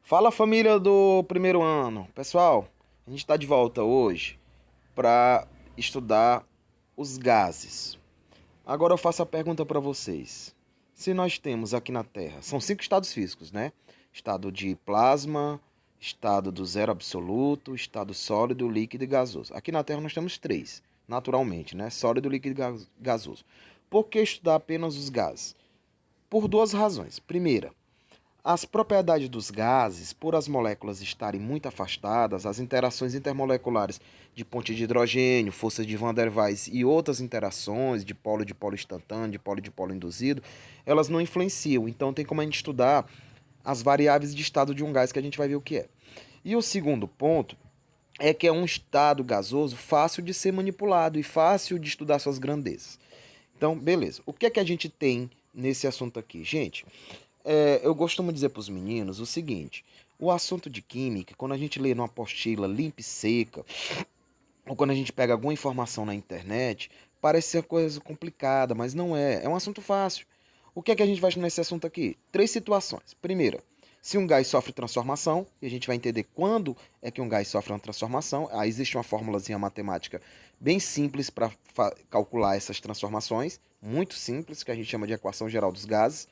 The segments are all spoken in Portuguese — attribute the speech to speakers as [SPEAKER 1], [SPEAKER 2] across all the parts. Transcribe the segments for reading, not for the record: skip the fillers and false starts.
[SPEAKER 1] Fala família do primeiro ano. Pessoal, a gente está de volta hoje para estudar os gases. Agora eu faço a pergunta para vocês. Se nós temos aqui na Terra, são 5 estados físicos, né? Estado de plasma, estado do zero absoluto, estado sólido, líquido e gasoso. Aqui na Terra nós temos 3, naturalmente, né? Sólido, líquido e gasoso. Por que estudar apenas os gases? Por duas razões. Primeira, as propriedades dos gases, por as moléculas estarem muito afastadas, as interações intermoleculares de ponte de hidrogênio, forças de Van der Waals e outras interações de polo instantâneo, de polo induzido, elas não influenciam. Então tem como a gente estudar as variáveis de estado de um gás que a gente vai ver o que é. E o segundo ponto é que é um estado gasoso fácil de ser manipulado e fácil de estudar suas grandezas. Então, beleza. O que é que a gente tem nesse assunto aqui? Gente, eu costumo dizer para os meninos o seguinte: o assunto de química, quando a gente lê numa apostila limpa e seca, ou quando a gente pega alguma informação na internet, parece ser coisa complicada, mas não é. É um assunto fácil. O que é que a gente vai nesse assunto aqui? 3 situações. Primeira, se um gás sofre transformação, e a gente vai entender quando é que um gás sofre uma transformação. Aí existe uma formulazinha matemática bem simples para calcular essas transformações, muito simples, que a gente chama de equação geral dos gases.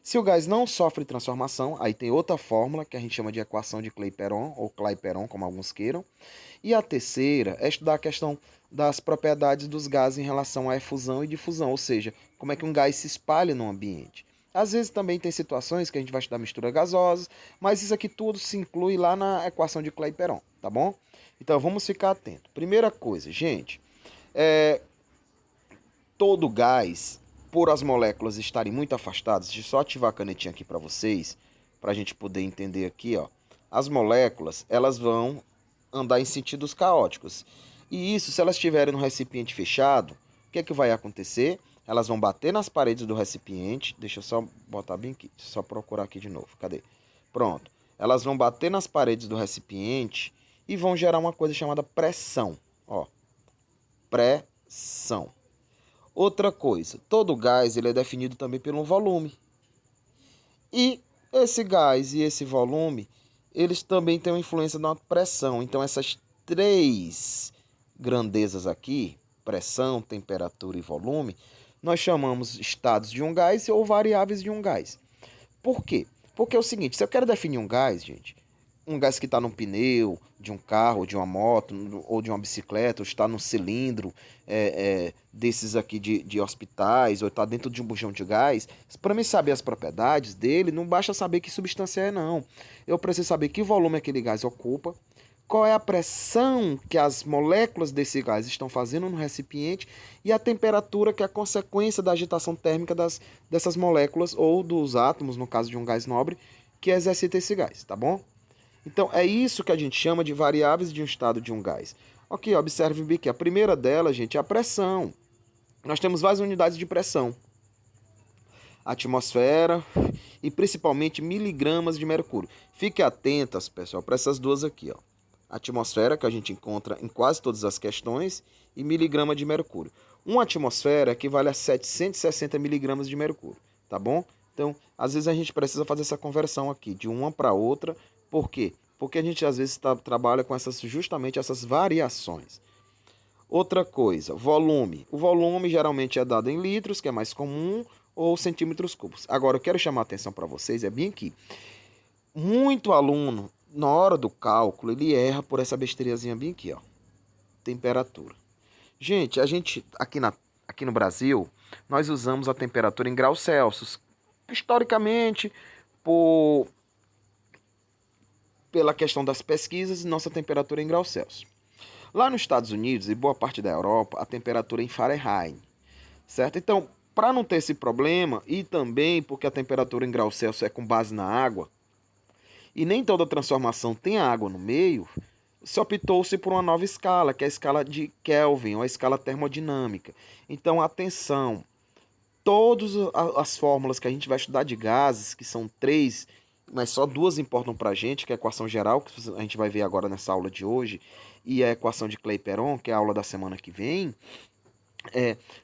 [SPEAKER 1] Se o gás não sofre transformação, aí tem outra fórmula que a gente chama de equação de Clapeyron, ou Clapeyron, como alguns queiram. E a terceira é estudar a questão das propriedades dos gases em relação à efusão e difusão, ou seja, como é que um gás se espalha no ambiente. Às vezes também tem situações que a gente vai estudar mistura gasosa, mas isso aqui tudo se inclui lá na equação de Clapeyron, tá bom? Então vamos ficar atento. Primeira coisa, gente, é, todo gás, por as moléculas estarem muito afastadas, deixa eu só ativar a canetinha aqui para vocês, para a gente poder entender aqui, ó. As moléculas, elas vão andar em sentidos caóticos. E isso, se elas estiverem no recipiente fechado, o que é que vai acontecer? Elas vão bater nas paredes do recipiente. Deixa eu só botar bem aqui, só procurar aqui de novo. Cadê? Pronto. Elas vão bater nas paredes do recipiente e vão gerar uma coisa chamada pressão. Ó, pressão. Outra coisa, todo gás ele é definido também pelo volume. E esse gás e esse volume, eles também têm uma influência na pressão. Então essas 3 grandezas aqui, pressão, temperatura e volume, nós chamamos estados de um gás ou variáveis de um gás. Por quê? Porque é o seguinte, se eu quero definir um gás, gente, um gás que está num pneu de um carro, de uma moto ou de uma bicicleta, ou está num cilindro desses aqui de hospitais, ou está dentro de um bujão de gás, para mim saber as propriedades dele, não basta saber que substância é, não. Eu preciso saber que volume aquele gás ocupa, qual é a pressão que as moléculas desse gás estão fazendo no recipiente e a temperatura que é a consequência da agitação térmica dessas moléculas ou dos átomos, no caso de um gás nobre, que exercita esse gás, tá bom? Então, é isso que a gente chama de variáveis de um estado de um gás. Ok, observe bem que a primeira delas, gente, é a pressão. Nós temos várias unidades de pressão. Atmosfera e principalmente miligramas de mercúrio. Fique atentas, pessoal, para essas duas aqui, ó. Atmosfera, que a gente encontra em quase todas as questões, e miligrama de mercúrio. Uma atmosfera equivale a 760 miligramas de mercúrio, tá bom? Então, às vezes a gente precisa fazer essa conversão aqui, de uma para outra. Por quê? Porque a gente às vezes trabalha com justamente essas variações. Outra coisa, volume. O volume geralmente é dado em litros, que é mais comum, ou centímetros cúbicos. Agora, eu quero chamar a atenção para vocês, é bem aqui. Muito aluno, na hora do cálculo, ele erra por essa besteirazinha bem aqui, ó. Temperatura. Gente, a gente aqui no Brasil, nós usamos a temperatura em graus Celsius. Historicamente, por, pela questão das pesquisas, nossa temperatura é em graus Celsius. Lá nos Estados Unidos e boa parte da Europa, a temperatura é em Fahrenheit, certo? Então, para não ter esse problema, e também porque a temperatura em graus Celsius é com base na água, e nem toda transformação tem água no meio, se optou-se por uma nova escala, que é a escala de Kelvin, ou a escala termodinâmica. Então, atenção, todas as fórmulas que a gente vai estudar de gases, que são 3, mas só 2 importam para a gente, que é a equação geral, que a gente vai ver agora nessa aula de hoje, e a equação de Clapeyron, que é a aula da semana que vem,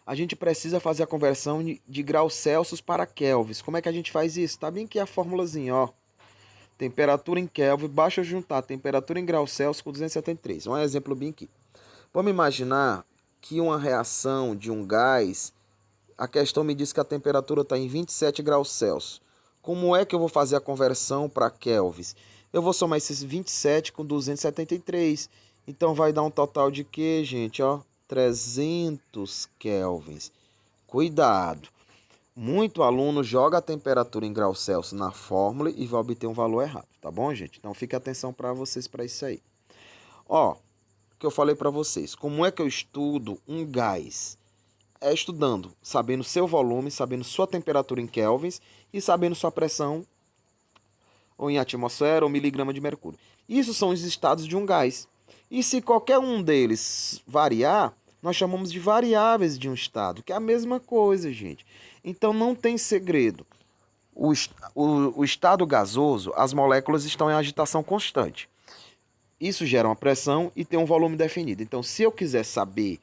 [SPEAKER 1] a gente precisa fazer a conversão de graus Celsius para kelvins. Como é que a gente faz isso? Tá bem aqui a formulazinha, ó. Temperatura em Kelvin, basta eu juntar a temperatura em graus Celsius com 273. Um exemplo bem aqui. Vamos imaginar que uma reação de um gás, a questão me diz que a temperatura está em 27 graus Celsius. Como é que eu vou fazer a conversão para kelvins? Eu vou somar esses 27 com 273. Então vai dar um total de quê, gente? Ó, 300 kelvins. Cuidado. Muito aluno joga a temperatura em graus Celsius na fórmula e vai obter um valor errado, tá bom, gente? Então fique atenção para vocês para isso aí. Ó, o que eu falei para vocês, como é que eu estudo um gás? É estudando, sabendo seu volume, sabendo sua temperatura em kelvins e sabendo sua pressão ou em atmosfera ou miligrama de mercúrio. Isso são os estados de um gás. E se qualquer um deles variar, nós chamamos de variáveis de um estado, que é a mesma coisa, gente. Então não tem segredo. O estado gasoso, as moléculas estão em agitação constante. Isso gera uma pressão e tem um volume definido. Então, se eu quiser saber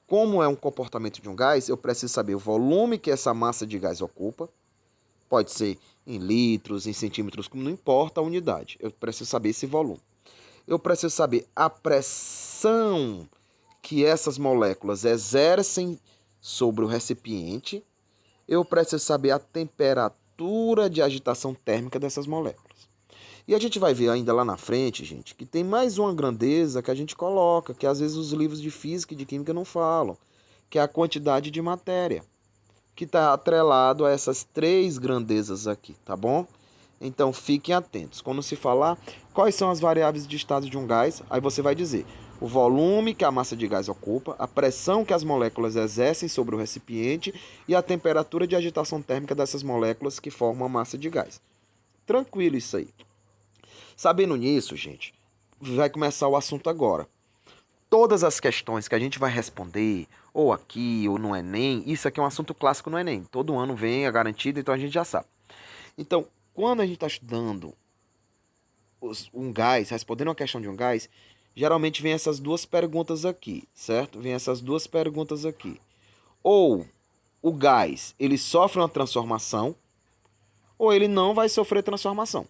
[SPEAKER 1] como é um comportamento de um gás, eu preciso saber o volume que essa massa de gás ocupa. Pode ser em litros, em centímetros, como não importa a unidade. Eu preciso saber esse volume. Eu preciso saber a pressão que essas moléculas exercem sobre o recipiente. Eu preciso saber a temperatura de agitação térmica dessas moléculas. E a gente vai ver ainda lá na frente, gente, que tem mais uma grandeza que a gente coloca, que às vezes os livros de física e de química não falam, que é a quantidade de matéria, que está atrelado a essas três grandezas aqui, tá bom? Então fiquem atentos. Quando se falar quais são as variáveis de estado de um gás, aí você vai dizer o volume que a massa de gás ocupa, a pressão que as moléculas exercem sobre o recipiente e a temperatura de agitação térmica dessas moléculas que formam a massa de gás. Tranquilo isso aí. Sabendo nisso, gente, vai começar o assunto agora. Todas as questões que a gente vai responder, ou aqui, ou no Enem, isso aqui é um assunto clássico no Enem. Todo ano vem, é garantido, então a gente já sabe. Então, quando a gente está estudando um gás, respondendo uma questão de um gás, geralmente vem essas duas perguntas aqui, certo? Vem essas duas perguntas aqui. Ou o gás, ele sofre uma transformação, ou ele não vai sofrer transformação.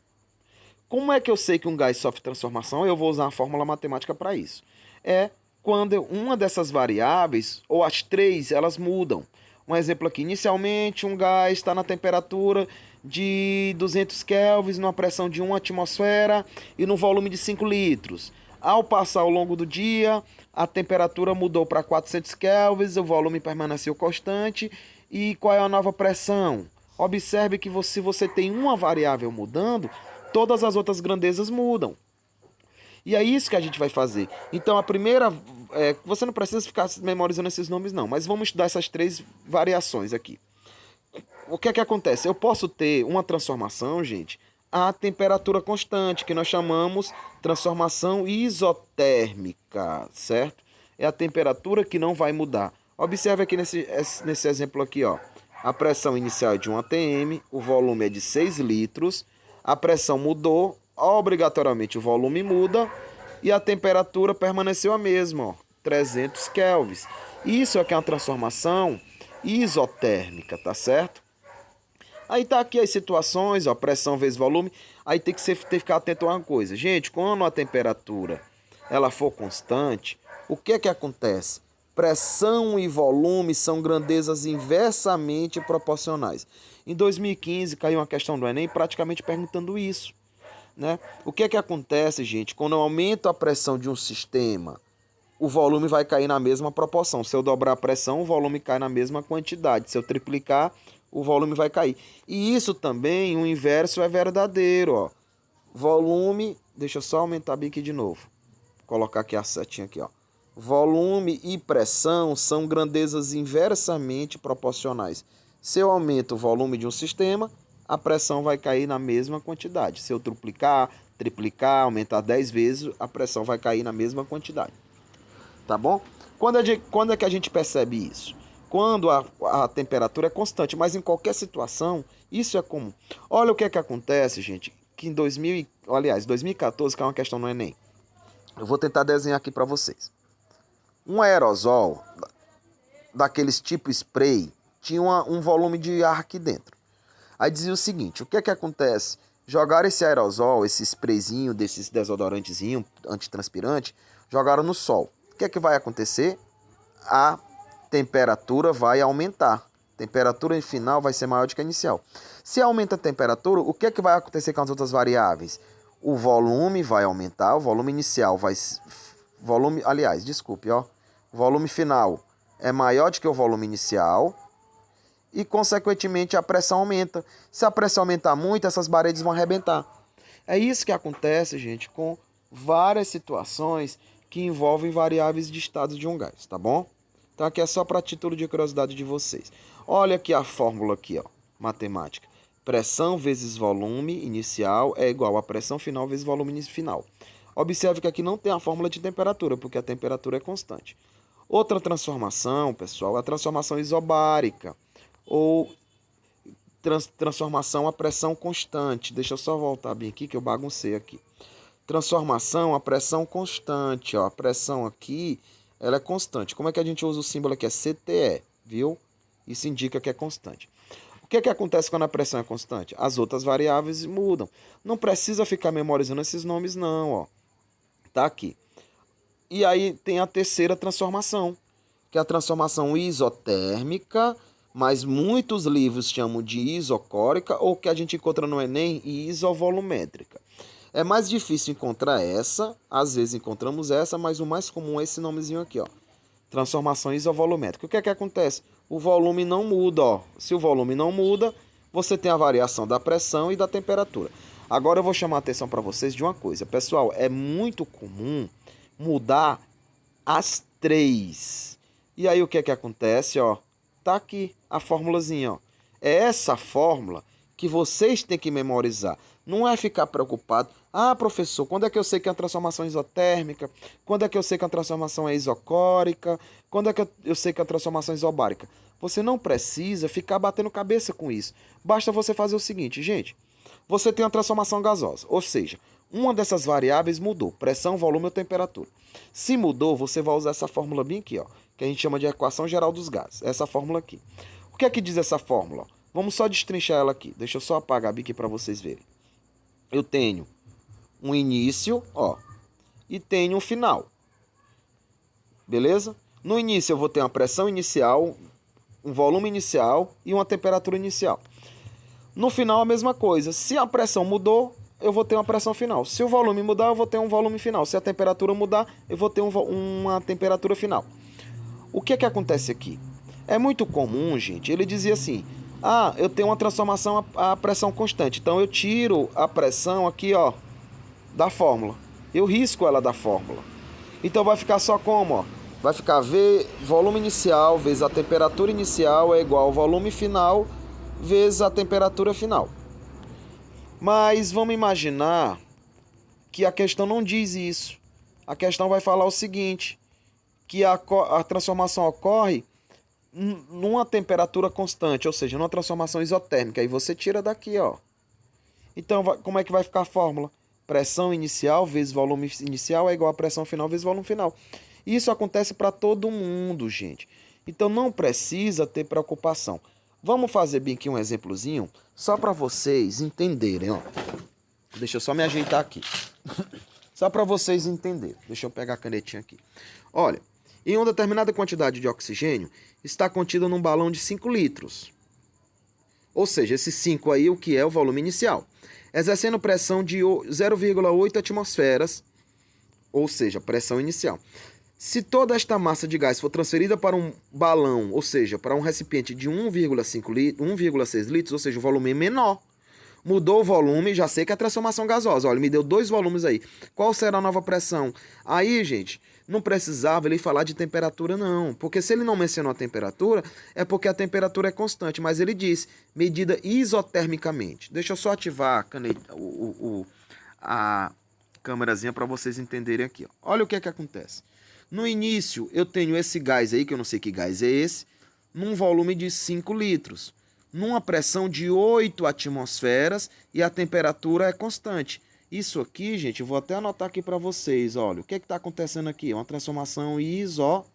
[SPEAKER 1] Como é que eu sei que um gás sofre transformação? Eu vou usar a fórmula matemática para isso. É quando uma dessas variáveis, ou as três, elas mudam. Um exemplo aqui, inicialmente um gás está na temperatura de 200 kelvins, numa pressão de 1 atmosfera e no volume de 5 litros. Ao passar ao longo do dia, a temperatura mudou para 400 kelvins, o volume permaneceu constante. E qual é a nova pressão? Observe que se você tem uma variável mudando, todas as outras grandezas mudam. E é isso que a gente vai fazer. Então a primeira, você não precisa ficar memorizando esses nomes não, mas vamos estudar essas três variações aqui. O que é que acontece? Eu posso ter uma transformação, gente, a temperatura constante, que nós chamamos transformação isotérmica, certo? É a temperatura que não vai mudar. Observe aqui nesse exemplo aqui, ó. A pressão inicial é de 1 atm, o volume é de 6 litros, a pressão mudou, obrigatoriamente o volume muda e a temperatura permaneceu a mesma, ó, 300 kelvins. Isso aqui é uma transformação isotérmica, tá certo? Aí tá aqui as situações, ó, pressão vezes volume. Aí tem que ficar atento a uma coisa. Gente, quando a temperatura ela for constante, o que é que acontece? Pressão e volume são grandezas inversamente proporcionais. Em 2015 caiu uma questão do Enem praticamente perguntando isso, né? O que é que acontece, gente? Quando eu aumento a pressão de um sistema, o volume vai cair na mesma proporção. Se eu dobrar a pressão, o volume cai na mesma quantidade. Se eu triplicar, o volume vai cair. E isso também, o inverso é verdadeiro, ó. Volume, deixa eu só aumentar bem aqui de novo. Vou colocar aqui a setinha aqui, ó. Volume e pressão são grandezas inversamente proporcionais. Se eu aumento o volume de um sistema, a pressão vai cair na mesma quantidade. Se eu duplicar, triplicar, aumentar 10 vezes, a pressão vai cair na mesma quantidade. Tá bom? Quando é que a gente percebe isso? Quando a temperatura é constante, mas em qualquer situação, isso é comum. Olha o que é que acontece, gente, que em 2014, que é uma questão no Enem. Eu vou tentar desenhar aqui para vocês. Um aerosol, daqueles tipo spray, tinha um volume de ar aqui dentro. Aí dizia o seguinte, o que é que acontece? jogaram esse aerosol, esse sprayzinho, desses desodorantezinho antitranspirante, jogaram no sol. O que é que vai acontecer? A temperatura vai aumentar. A temperatura final vai ser maior do que a inicial. Se aumenta a temperatura, o que é que vai acontecer com as outras variáveis? O volume vai aumentar, o volume inicial vai... O volume final é maior do que o volume inicial e, consequentemente, a pressão aumenta. Se a pressão aumentar muito, essas paredes vão arrebentar. É isso que acontece, gente, com várias situações que envolvem variáveis de estado de um gás, tá bom? Então aqui é só para título de curiosidade de vocês. Olha aqui a fórmula aqui, ó, matemática. Pressão vezes volume inicial é igual a pressão final vezes volume final. Observe que aqui não tem a fórmula de temperatura, porque a temperatura é constante. Outra transformação, pessoal, é a transformação isobárica, ou transformação a pressão constante. Deixa eu só voltar bem aqui, que eu baguncei aqui. Transformação a pressão constante, ó. A pressão aqui, ela é constante. Como é que a gente usa o símbolo aqui? É CTE, viu? Isso indica que é constante. O que é que acontece quando a pressão é constante? As outras variáveis mudam. Não precisa ficar memorizando esses nomes, não, ó. Tá aqui. E aí tem a terceira transformação, que é a transformação isotérmica, mas muitos livros chamam de isocórica, ou que a gente encontra no Enem, isovolumétrica. É mais difícil encontrar essa, às vezes encontramos essa, mas o mais comum é esse nomezinho aqui, ó. Transformação isovolumétrica. O que é que acontece? O volume não muda, ó. Se o volume não muda, você tem a variação da pressão e da temperatura. Agora eu vou chamar a atenção para vocês de uma coisa. Pessoal, é muito comum mudar as três. E aí o que é que acontece, ó? Tá aqui a formulazinha, ó. É essa fórmula que vocês têm que memorizar. Não é ficar preocupado. Ah, professor, quando é que eu sei que é uma transformação isotérmica? Quando é que eu sei que a transformação é isocórica? Quando é que eu sei que a transformação é isobárica? Você não precisa ficar batendo cabeça com isso. Basta você fazer o seguinte, gente. Você tem uma transformação gasosa, ou seja, uma dessas variáveis mudou, pressão, volume ou temperatura. Se mudou, você vai usar essa fórmula bem aqui, ó, que a gente chama de equação geral dos gases. Essa fórmula aqui. O que é que diz essa fórmula? Vamos só destrinchar ela aqui. Deixa eu só apagar aqui para vocês verem. Eu tenho um início, ó, e tenho um final. Beleza? No início eu vou ter uma pressão inicial, um volume inicial e uma temperatura inicial. No final a mesma coisa. Se a pressão mudou, eu vou ter uma pressão final. Se o volume mudar, eu vou ter um volume final. Se a temperatura mudar, eu vou ter uma temperatura final. O que é que acontece aqui? É muito comum, gente, ele dizia assim: ah, eu tenho uma transformação a pressão constante. Então eu tiro a pressão aqui, ó, da fórmula. Eu risco ela da fórmula. Então vai ficar só como, ó? Vai ficar V, volume inicial vezes a temperatura inicial é igual ao volume final vezes a temperatura final. Mas vamos imaginar que a questão não diz isso. A questão vai falar o seguinte, que a transformação ocorre numa temperatura constante, ou seja, numa transformação isotérmica. E você tira daqui, ó. Então, como é que vai ficar a fórmula? Pressão inicial vezes volume inicial é igual a pressão final vezes volume final. Isso acontece para todo mundo, gente. Então, não precisa ter preocupação. Vamos fazer bem aqui um exemplozinho, só para vocês entenderem, ó. Deixa eu só me ajeitar aqui. Só para vocês entenderem. Deixa eu pegar a canetinha aqui. Olha, em uma determinada quantidade de oxigênio está contida num balão de 5 litros. Ou seja, esse 5 aí, o que é o volume inicial. Exercendo pressão de 0,8 atmosferas, ou seja, pressão inicial. Se toda esta massa de gás for transferida para um balão, ou seja, para um recipiente de 1,6 litros, ou seja, o volume é menor. Mudou o volume, já sei que é a transformação gasosa. Olha, me deu 2 volumes aí. Qual será a nova pressão? Aí, gente, não precisava ele falar de temperatura, não. Porque se ele não mencionou a temperatura, é porque a temperatura é constante. Mas ele disse, medida isotermicamente. Deixa eu só ativar a caneta, a câmerazinha para vocês entenderem aqui. Ó. Olha o que é que acontece. No início, eu tenho esse gás aí, que eu não sei que gás é esse, num volume de 5 litros. Numa pressão de 8 atmosferas e a temperatura é constante. Isso aqui, gente, eu vou até anotar aqui para vocês. Olha, o que é que está acontecendo aqui? Uma transformação isotérmica.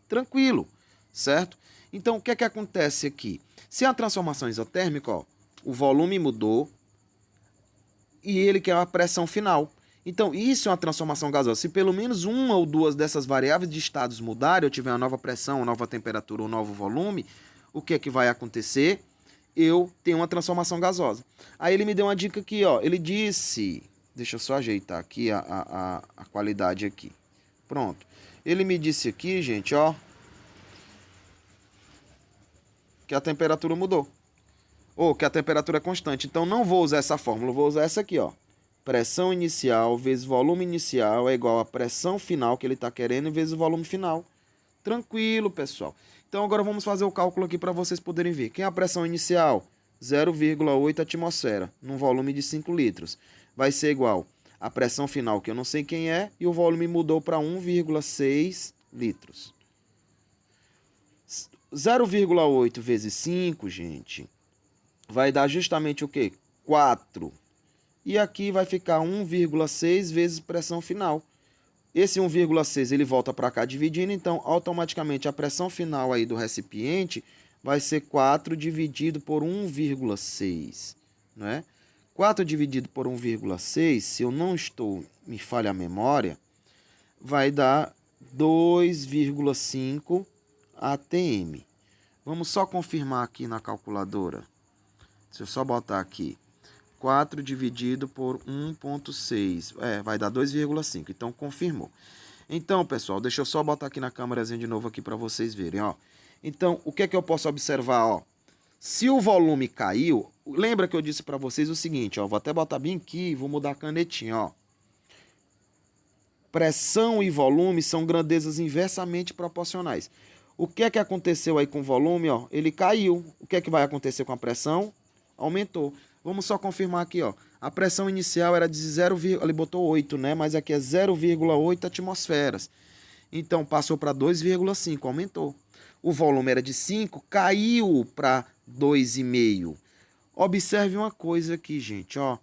[SPEAKER 1] Tranquilo. certo? Então, o que é que acontece aqui? Se a transformação isotérmica, ó, o volume mudou e ele quer a pressão final. Então, isso é uma transformação gasosa. Se pelo menos uma ou duas dessas variáveis de estados mudarem, eu tiver uma nova pressão, uma nova temperatura, um novo volume, o que é que vai acontecer? Eu tenho uma transformação gasosa. Aí ele me deu uma dica aqui, ó. Ele disse... Deixa eu só ajeitar aqui a qualidade aqui. Pronto. Ele me disse aqui, gente, ó, que a temperatura mudou. Ou que a temperatura é constante. Então, não vou usar essa fórmula, vou usar essa aqui, ó. Pressão inicial vezes volume inicial é igual a pressão final que ele está querendo vezes o volume final. Tranquilo, pessoal. Então, agora vamos fazer o cálculo aqui para vocês poderem ver. Quem é a pressão inicial? 0,8 atmosfera, num volume de 5 litros. Vai ser igual a pressão final, que eu não sei quem é, e o volume mudou para 1,6 litros. 0,8 vezes 5, gente, vai dar justamente o quê? 4. E aqui vai ficar 1,6 vezes pressão final. Esse 1,6 ele volta para cá dividindo, então automaticamente a pressão final aí do recipiente vai ser 4 dividido por 1,6, né? 4 dividido por 1,6, se eu não estou, me falha a memória, vai dar 2,5 atm. Vamos só confirmar aqui na calculadora. Deixa eu só botar aqui. 4 dividido por 1,6. Vai dar 2,5. Então, confirmou. Então, pessoal, deixa eu só botar aqui na câmerazinha de novo aqui para vocês verem, ó. Então, o que é que eu posso observar, ó? Se o volume caiu, lembra que eu disse para vocês o seguinte, ó, vou até botar bem aqui, vou mudar a canetinha, ó. Pressão e volume são grandezas inversamente proporcionais. O que é que aconteceu aí com o volume, ó? Ele caiu. O que é que vai acontecer com a pressão? Aumentou. Vamos só confirmar aqui, ó. A pressão inicial era de 0, ele botou 8, né? Mas aqui é 0,8 atmosferas. Então passou para 2,5, aumentou. O volume era de 5, caiu para 2,5. Observe uma coisa aqui, gente, ó.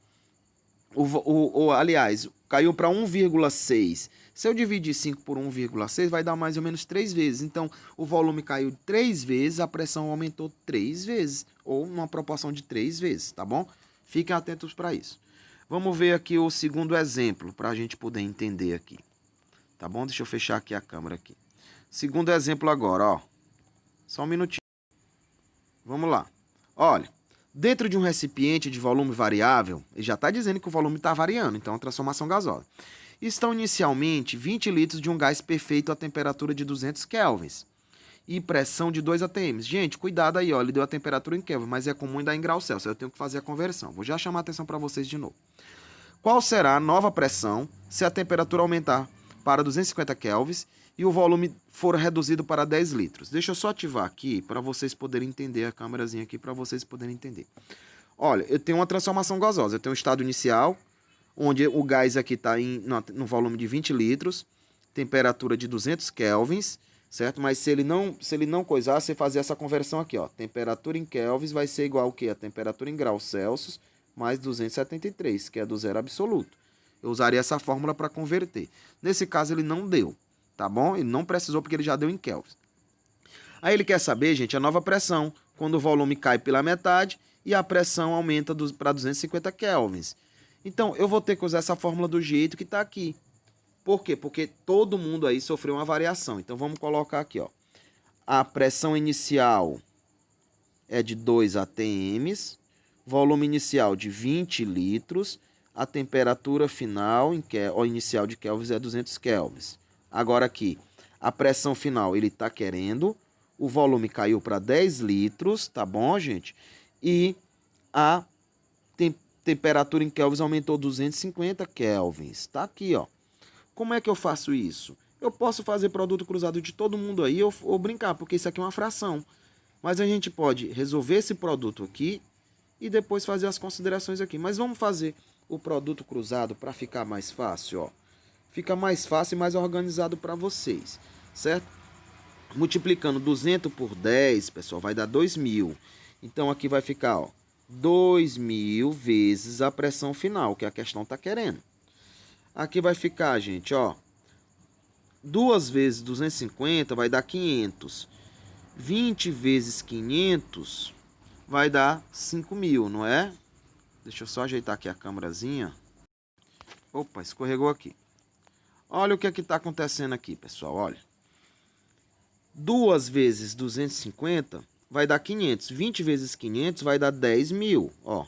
[SPEAKER 1] Aliás, caiu para 1,6. Se eu dividir 5 por 1,6, vai dar mais ou menos 3 vezes. Então, o volume caiu 3 vezes, a pressão aumentou 3 vezes. Ou uma proporção de 3 vezes, tá bom? Fiquem atentos para isso. Vamos ver aqui o segundo exemplo, para a gente poder entender aqui. Tá bom? Deixa eu fechar aqui a câmera aqui. Segundo exemplo agora, ó. Só um minutinho. Vamos lá. Olha, dentro de um recipiente de volume variável, ele já está dizendo que o volume está variando, então é uma transformação gasosa. Estão inicialmente 20 litros de um gás perfeito a temperatura de 200 kelvins e pressão de 2 atm. Gente, cuidado aí, ó, ele deu a temperatura em Kelvin, mas é comum dar em graus Celsius, eu tenho que fazer a conversão. Vou já chamar a atenção para vocês de novo. Qual será a nova pressão se a temperatura aumentar para 250 kelvins e o volume for reduzido para 10 litros? Deixa eu só ativar aqui para vocês poderem entender, a câmerazinha aqui para vocês poderem entender. Olha, eu tenho uma transformação gasosa, eu tenho um estado inicial, onde o gás aqui está no volume de 20 litros, temperatura de 200 kelvins, certo? Mas se ele não coisar, você fazer essa conversão aqui, ó. Temperatura em kelvins vai ser igual ao quê? A temperatura em graus Celsius mais 273, que é do zero absoluto. Eu usaria essa fórmula para converter. Nesse caso, ele não deu, tá bom? Ele não precisou porque ele já deu em kelvins. Aí ele quer saber, gente, a nova pressão, quando o volume cai pela metade e a pressão aumenta para 250 kelvins. Então, eu vou ter que usar essa fórmula do jeito que está aqui. Por quê? Porque todo mundo aí sofreu uma variação. Então, vamos colocar aqui, ó. A pressão inicial é de 2 atms, volume inicial de 20 litros, a temperatura final inicial de kelvins é 200 kelvins. Agora aqui, a pressão final ele está querendo, o volume caiu para 10 litros, tá bom, gente? E a temperatura em kelvins aumentou 250 kelvins. Tá aqui, ó. Como é que eu faço isso? Eu posso fazer produto cruzado de todo mundo aí ou brincar, porque isso aqui é uma fração. Mas a gente pode resolver esse produto aqui e depois fazer as considerações aqui. Mas vamos fazer o produto cruzado para ficar mais fácil, ó. Fica mais fácil e mais organizado para vocês, certo? Multiplicando 200 por 10, pessoal, vai dar 2.000. Então aqui vai ficar, ó, 2.000 vezes a pressão final, que a questão está querendo. Aqui vai ficar, gente, ó, 2 vezes 250 vai dar 500. 20 vezes 500 vai dar 5.000, não é? Deixa eu só ajeitar aqui a câmerazinha. Opa, escorregou aqui. Olha o que é que está acontecendo aqui, pessoal, olha. 2 vezes 250 vai dar 500. 20 vezes 500 vai dar 10.000, ó.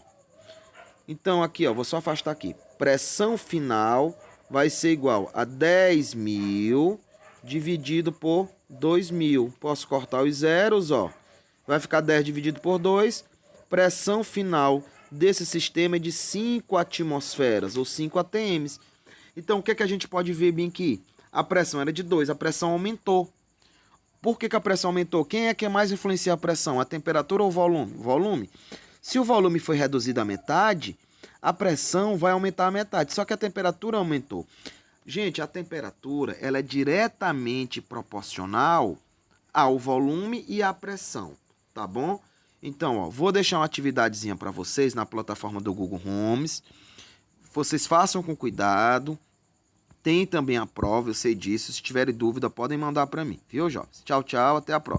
[SPEAKER 1] Então aqui, ó, vou só afastar aqui. Pressão final vai ser igual a 10.000 dividido por 2.000. Posso cortar os zeros, ó. Vai ficar 10 dividido por 2. Pressão final desse sistema é de 5 atmosferas, ou 5 atms. Então, o que é que a gente pode ver bem aqui? A pressão era de 2, a pressão aumentou. Por que a pressão aumentou? Quem é que mais influencia a pressão? A temperatura ou o volume? Volume. Se o volume foi reduzido à metade, a pressão vai aumentar a metade, só que a temperatura aumentou. Gente, a temperatura ela é diretamente proporcional ao volume e à pressão, tá bom? Então, ó, vou deixar uma atividadezinha para vocês na plataforma do Google Homes. Vocês façam com cuidado. Tem também a prova, eu sei disso. Se tiverem dúvida, podem mandar para mim. Viu, jovens? Tchau, tchau. Até a próxima.